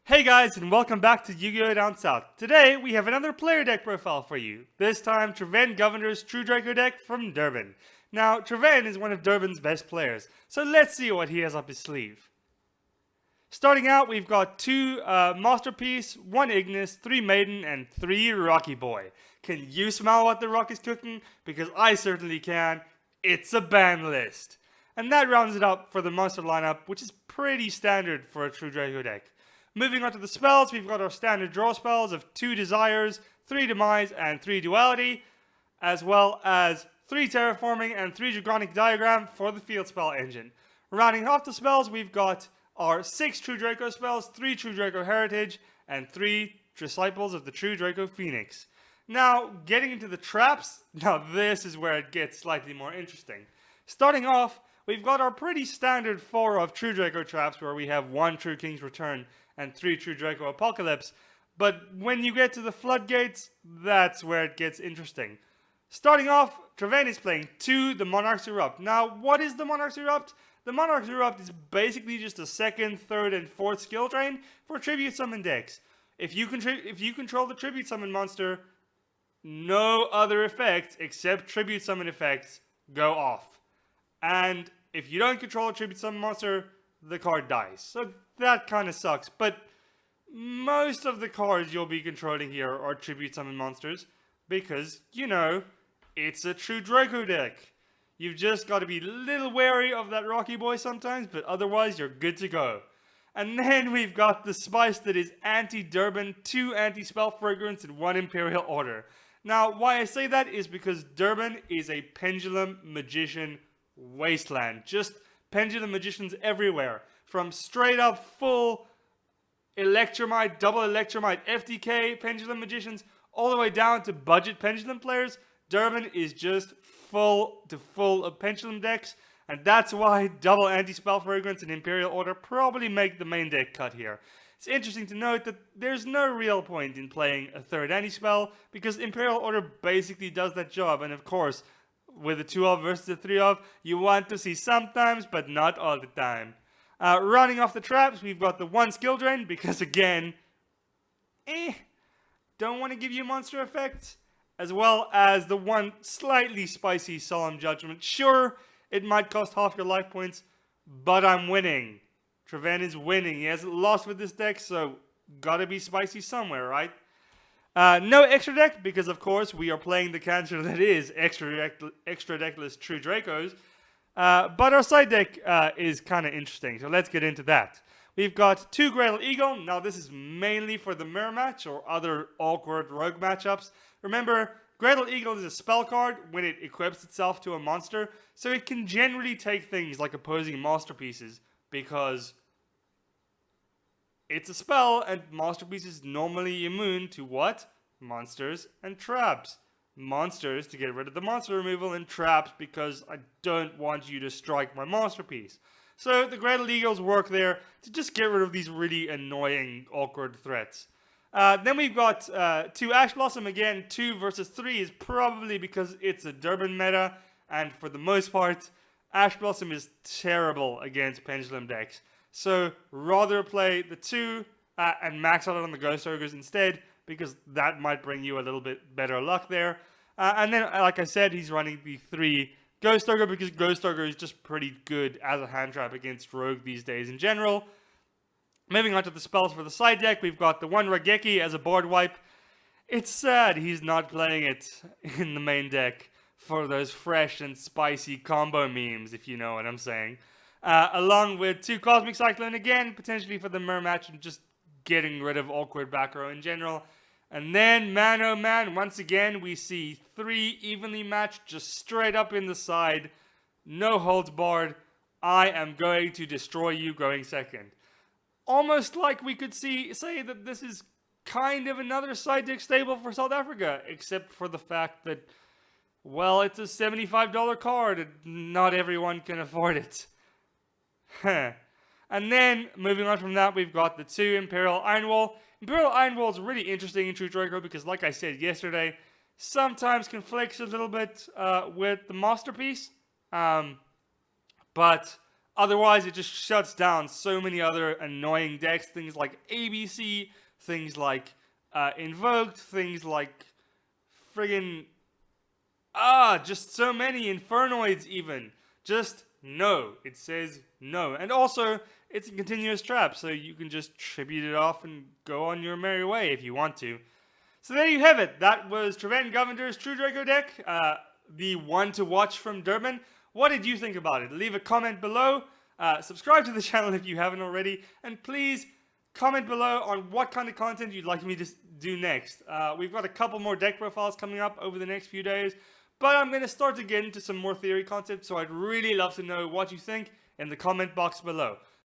Hey guys, and welcome back to Yu-Gi-Oh! Down South. Today, we have another player deck profile for you. This time, Treven Govender's True Draco deck from Durban. Now, Treven is one of Durban's best players, so let's see what he has up his sleeve. Starting out, we've got two Masterpiece, one Ignis, three Maiden, and three Rocky Boy. Can you smell what the Rock is cooking? Because I certainly can. It's a ban list. And that rounds it up for the monster lineup, which is pretty standard for a True Draco deck. Moving on to the spells, we've got our standard draw spells of 2 Desires, 3 Demise, and 3 Duality, as well as 3 Terraforming and 3 Draconic Diagram for the field spell engine. Rounding off the spells, we've got our 6 True Draco spells, 3 True Draco Heritage, and 3 Disciples of the True Draco Phoenix. Now, getting into the traps, now this is where it gets slightly more interesting. Starting off, we've got our pretty standard 4 of True Draco traps where we have 1 True King's Return and 3 True Draco Apocalypse. But when you get to the Floodgates, that's where it gets interesting. Starting off, Treven is playing 2 The Monarch's Erupt. Now, what is the Monarch's Erupt? The Monarch's Erupt is basically just a 2nd, 3rd, and 4th skill drain for Tribute Summon decks. If you control the Tribute Summon monster, no other effects except Tribute Summon effects go off. And if you don't control a Tribute Summon monster, the card dies. So that kind of sucks. But most of the cards you'll be controlling here are Tribute Summon monsters. Because, you know, it's a True Draco deck. You've just got to be a little wary of that Rocky Boy sometimes. But otherwise, you're good to go. And then we've got the spice that is anti-Durban, 2 anti-spell fragrance, and 1 Imperial Order. Now, why I say that is because Durban is a Pendulum Magician wasteland. Just Pendulum Magicians everywhere. From straight up full Electromite, double Electromite, FDK Pendulum Magicians, all the way down to budget Pendulum players. Durban is just full of Pendulum decks. And that's why double Anti-Spell Fragrance and Imperial Order probably make the main deck cut here. It's interesting to note that there's no real point in playing a 3rd Anti-Spell because Imperial Order basically does that job. And of course, with a 2 of versus a 3 of, you want to see sometimes, but not all the time. Running off the traps, we've got the 1 skill drain, because again, don't want to give you monster effects. As well as the 1 slightly spicy Solemn Judgment. Sure, it might cost half your life points, but I'm winning. Treven is winning. He hasn't lost with this deck, so gotta be spicy somewhere, right? No extra deck, because of course we are playing the cancer that is extra deckless True Dracos. But our side deck is kind of interesting, so let's get into that. We've got 2 Greater Eagle. Now this is mainly for the mirror match or other awkward rogue matchups. Remember, Greater Eagle is a spell card when it equips itself to a monster, so it can generally take things like opposing masterpieces because it's a spell, and Masterpiece is normally immune to what? Monsters and traps. Monsters to get rid of the monster removal, and traps because I don't want you to strike my Masterpiece. So the Greater Eagles work there to just get rid of these really annoying, awkward threats. Then we've got 2 Ash Blossom. Again, 2 versus 3 is probably because it's a Durban meta, and for the most part, Ash Blossom is terrible against Pendulum decks. So rather play the 2 and max out on the Ghost Ogres instead, because that might bring you a little bit better luck there. And then, like I said, he's running the 3 Ghost Ogre because Ghost Ogre is just pretty good as a hand trap against Rogue these days in general. Moving on to the spells for the side deck, we've got the 1 Raigeki as a board wipe. It's sad he's not playing it in the main deck for those fresh and spicy combo memes, if you know what I'm saying. Along with 2 Cosmic Cyclone again, potentially for the mirror match and just getting rid of awkward back row in general. And then, man oh man, once again we see 3 evenly matched, just straight up in the side. No holds barred. I am going to destroy you going second. Almost like we could say that this is kind of another side deck stable for South Africa, except for the fact that, well, it's a $75 card and not everyone can afford it. And then, moving on from that, we've got the 2 Imperial Ironwall. Imperial Ironwall is really interesting in True Draco because, like I said yesterday, sometimes conflicts a little bit with the Masterpiece. But Otherwise, it just shuts down so many other annoying decks. Things like ABC, things like Invoked, things like friggin' just so many Infernoids even. Just no. It says no. And also, it's a continuous trap, so you can just tribute it off and go on your merry way if you want to. So there you have it. That was Treven Govender's True Draco deck, the one to watch from Durban. What did you think about it? Leave a comment below. Subscribe to the channel if you haven't already. And please comment below on what kind of content you'd like me to do next. We've got a couple more deck profiles coming up over the next few days. But I'm going to start to get into some more theory concepts, so I'd really love to know what you think in the comment box below.